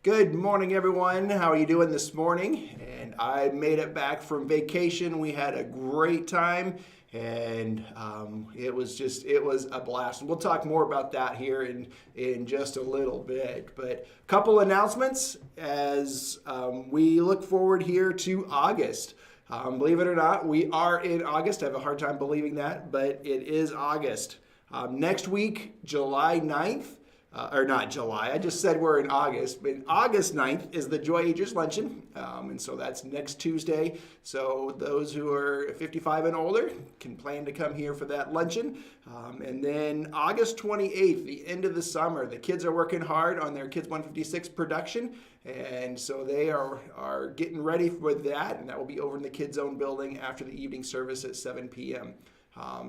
Good morning, everyone. How are you doing this morning? And I made it back from vacation. We had a great time, and it was a blast. And we'll talk more about that here in just a little bit. But a couple announcements as we look forward here to August. Believe it or not, we are in August. I have a hard time believing that, but it is August. Next week, July 9th. Or not July, I just said we're in August, but August 9th is the Joy Agers Luncheon, and so that's next Tuesday. So those who are 55 and older can plan to come here for that luncheon. And then August 28th, the end of the summer, the kids are working hard on their Kids 156 production, and so they are getting ready for that, and that will be over in the Kids Zone building after the evening service at 7 p.m.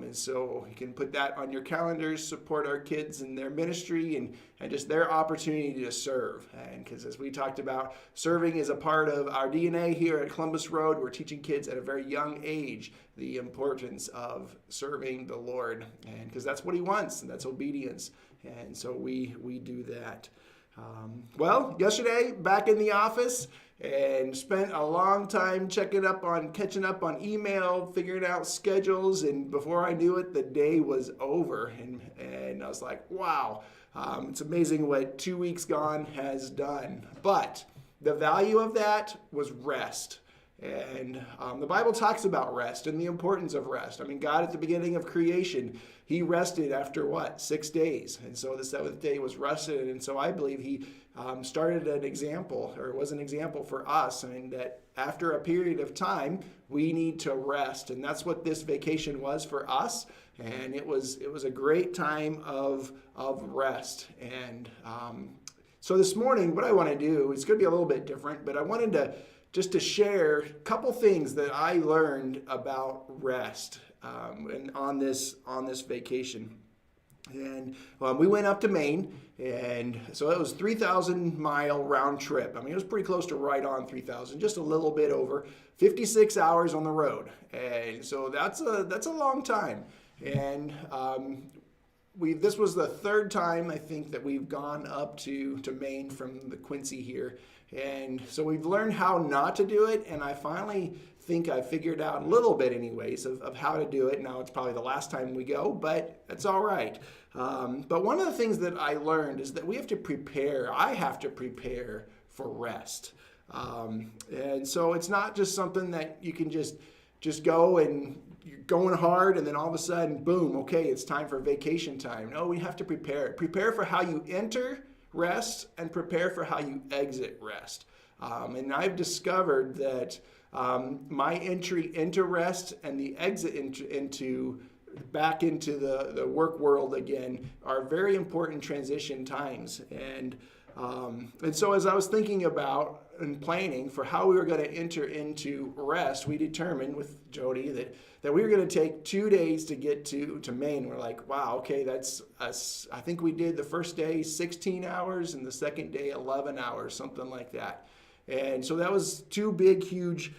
And so you can put that on your calendars, support our kids in their ministry and just their opportunity to serve. And because as we talked about, serving is a part of our DNA here at Columbus Road. We're teaching kids at a very young age the importance of serving the Lord. And because that's what he wants, and that's obedience. And so we do that. Well, yesterday, back in the office, and spent a long time catching up on email, figuring out schedules, and before I knew it, the day was over, and I was like, wow, it's amazing what 2 weeks gone has done. But the value of that was rest. And the Bible talks about rest and the importance of rest. I mean, God at the beginning of creation, he rested after what? 6 days. And so the seventh day was rested. And so I believe he started an example, or was an example for us. I mean, that after a period of time, we need to rest. And that's what this vacation was for us. And it was a great time of rest. And so this morning, what I want to do, it's going to be a little bit different, but I wanted to just to share a couple things that I learned about rest and on this vacation. And we went up to Maine, and so it was 3,000-mile round trip. I mean, it was pretty close to right on 3,000, just a little bit over, 56 hours on the road. And so that's a long time. And this was the third time, I think, that we've gone up to Maine from the Quincy here. And so we've learned how not to do it, and I finally think I figured out a little bit anyways of how to do it. Now it's probably the last time we go, but it's all right. But one of the things that I learned is that we have to prepare. I have to prepare for rest. And so it's not just something that you can just go and you're going hard and then all of a sudden, boom, okay, it's time for vacation time. No, we have to prepare. Prepare for how you enter rest and prepare for how you exit rest. And I've discovered that my entry into rest and the exit into back into the work world again are very important transition times. And so as I was thinking about and planning for how we were going to enter into rest, we determined with Jody that we were going to take 2 days to get to Maine. We're like, wow, okay, that's us. I think we did the first day 16 hours and the second day 11 hours, something like that. And so that was two big, huge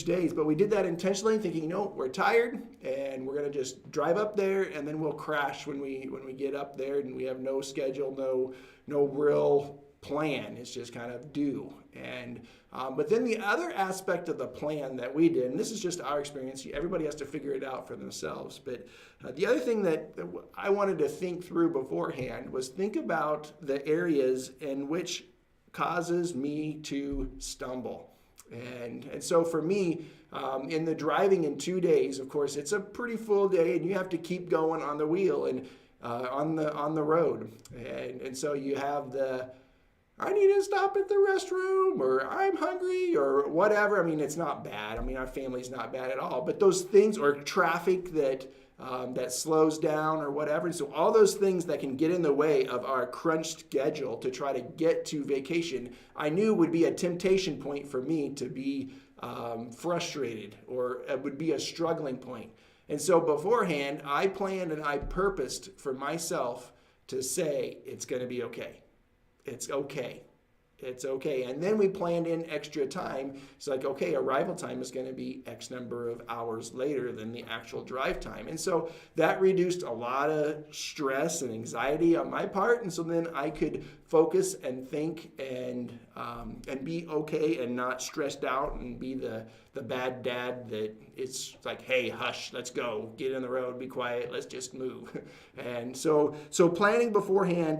days. But we did that intentionally, thinking, we're tired and we're going to just drive up there and then we'll crash when we get up there, and we have no schedule, no real plan. It's just kind of do. And but then the other aspect of the plan that we did, and this is just our experience, everybody has to figure it out for themselves, but the other thing that I wanted to think through beforehand was think about the areas in which causes me to stumble. And so for me, in the driving in 2 days, of course, it's a pretty full day, and you have to keep going on the wheel and on the road. And so you have I need to stop at the restroom, or I'm hungry, or whatever. I mean, it's not bad. I mean, our family's not bad at all. But those things, or traffic that slows down or whatever. And so all those things that can get in the way of our crunched schedule to try to get to vacation, I knew would be a temptation point for me to be frustrated, or it would be a struggling point. And so beforehand, I planned and I purposed for myself to say, it's going to be okay. It's okay. It's okay. And then we planned in extra time. It's like, okay, arrival time is going to be X number of hours later than the actual drive time. And so that reduced a lot of stress and anxiety on my part. And so then I could focus and think and be okay and not stressed out and be the bad dad that it's like, hey, hush, let's go, get in the road, be quiet, let's just move. And so planning beforehand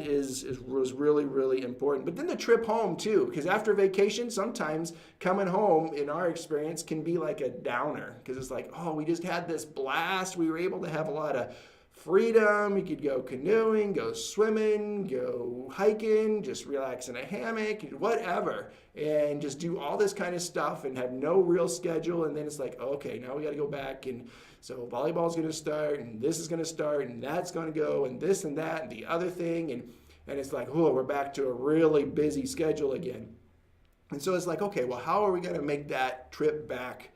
was really, really important. But then the trip home too, because after vacation, sometimes coming home in our experience can be like a downer, because it's like, oh, we just had this blast. We were able to have a lot of freedom. You could go canoeing, go swimming, go hiking, just relax in a hammock, whatever, and just do all this kind of stuff and have no real schedule. And then it's like, okay, now we got to go back, and so volleyball's going to start, and this is going to start, and that's going to go, and this and that and the other thing, and it's like, oh, we're back to a really busy schedule again. And so it's like, okay, well, how are we going to make that trip back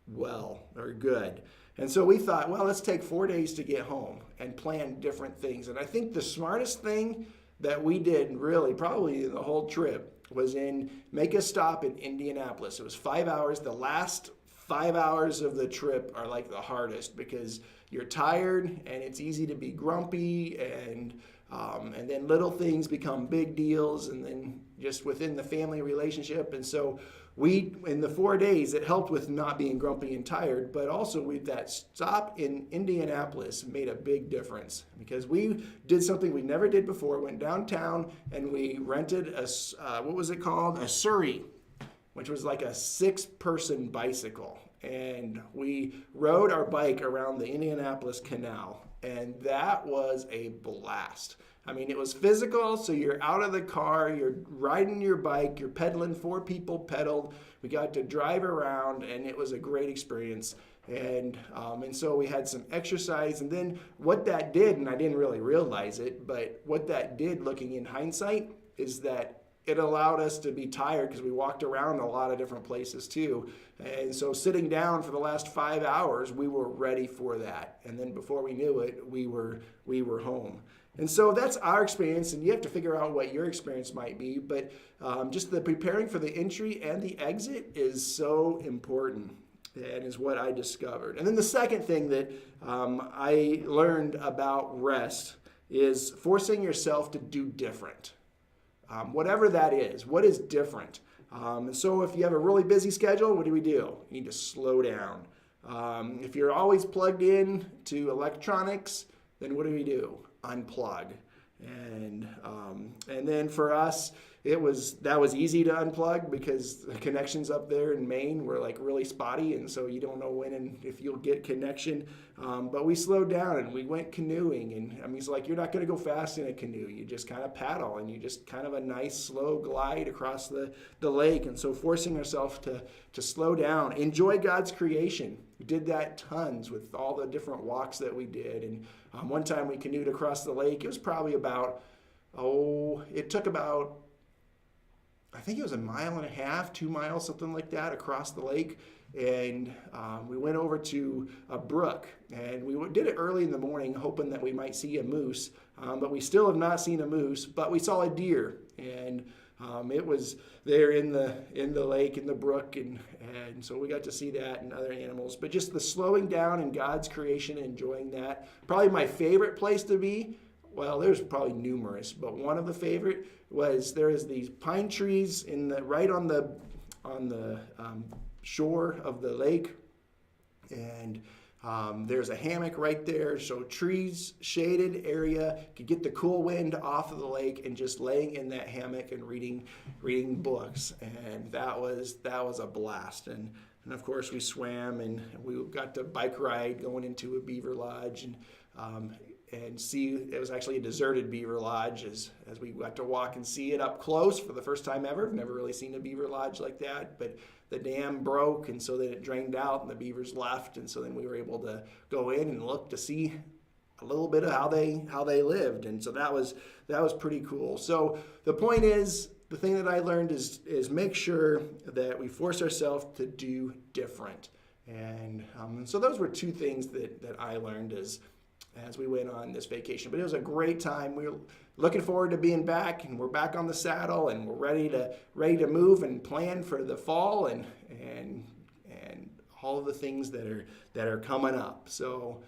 well or good? And so we thought, well, let's take 4 days to get home and plan different things. And I think the smartest thing that we did, really, probably the whole trip, was make a stop in Indianapolis. It was 5 hours. The last 5 hours of the trip are like the hardest, because you're tired and it's easy to be grumpy, and then little things become big deals, and then just within the family relationship. And so in the 4 days, it helped with not being grumpy and tired, but also that stop in Indianapolis made a big difference, because we did something we never did before. Went downtown and we rented what was it called? A Surrey, which was like a 6-person bicycle. And we rode our bike around the Indianapolis Canal, and that was a blast. I mean, it was physical, so you're out of the car, you're riding your bike, you're pedaling, 4 people pedaled. We got to drive around, and it was a great experience. And so we had some exercise, and then what that did, and I didn't really realize it, but what that did, looking in hindsight, is that it allowed us to be tired, because we walked around a lot of different places too. And so sitting down for the last 5 hours, we were ready for that. And then before we knew it, we were home. And so that's our experience, and you have to figure out what your experience might be. But just the preparing for the entry and the exit is so important, and is what I discovered. And then the second thing that I learned about rest is forcing yourself to do different. Whatever that is, what is different? And so if you have a really busy schedule, what do? You need to slow down. If you're always plugged in to electronics, then what do? Unplug. And then for us, that was easy to unplug, because the connections up there in Maine were like really spotty, and so you don't know when and if you'll get connection. But we slowed down and we went canoeing, and I mean, it's like, you're not going to go fast in a canoe. You just kind of paddle, and you just kind of a nice slow glide across the lake. And so forcing ourselves to slow down, enjoy God's creation. We did that tons with all the different walks that we did. And one time we canoed across the lake. It was probably it took about, I think it was 1.5 miles, 2 miles, something like that, across the lake. And we went over to a brook, and we did it early in the morning, hoping that we might see a moose. But we still have not seen a moose, but we saw a deer. And it was there in the lake, in the brook, and so we got to see that and other animals. But just the slowing down in God's creation, enjoying that. Probably my favorite place to be, well, there's probably numerous, but one of the favorite was, there is these pine trees right on the shore of the lake, and there's a hammock right there. So trees, shaded area, could get the cool wind off of the lake, and just laying in that hammock and reading books. And that was a blast. And of course we swam, and we got to bike ride going into a beaver lodge, and see, it was actually a deserted beaver lodge, as we got to walk and see it up close for the first time ever. I've never really seen a beaver lodge like that, but the dam broke, and so then it drained out and the beavers left, and so then we were able to go in and look to see a little bit of how they lived. And so that was pretty cool. So the point is, the thing that I learned is make sure that we force ourselves to do different. And so those were 2 things that I learned as we went on this vacation. But it was a great time. We were looking forward to being back, and we're back on the saddle, and we're ready to move and plan for the fall and all of the things that are coming up. So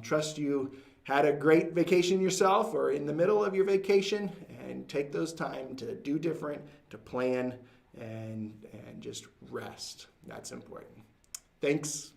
trust you had a great vacation yourself or in the middle of your vacation, and take those time to do different, to plan, and just rest. That's important. Thanks.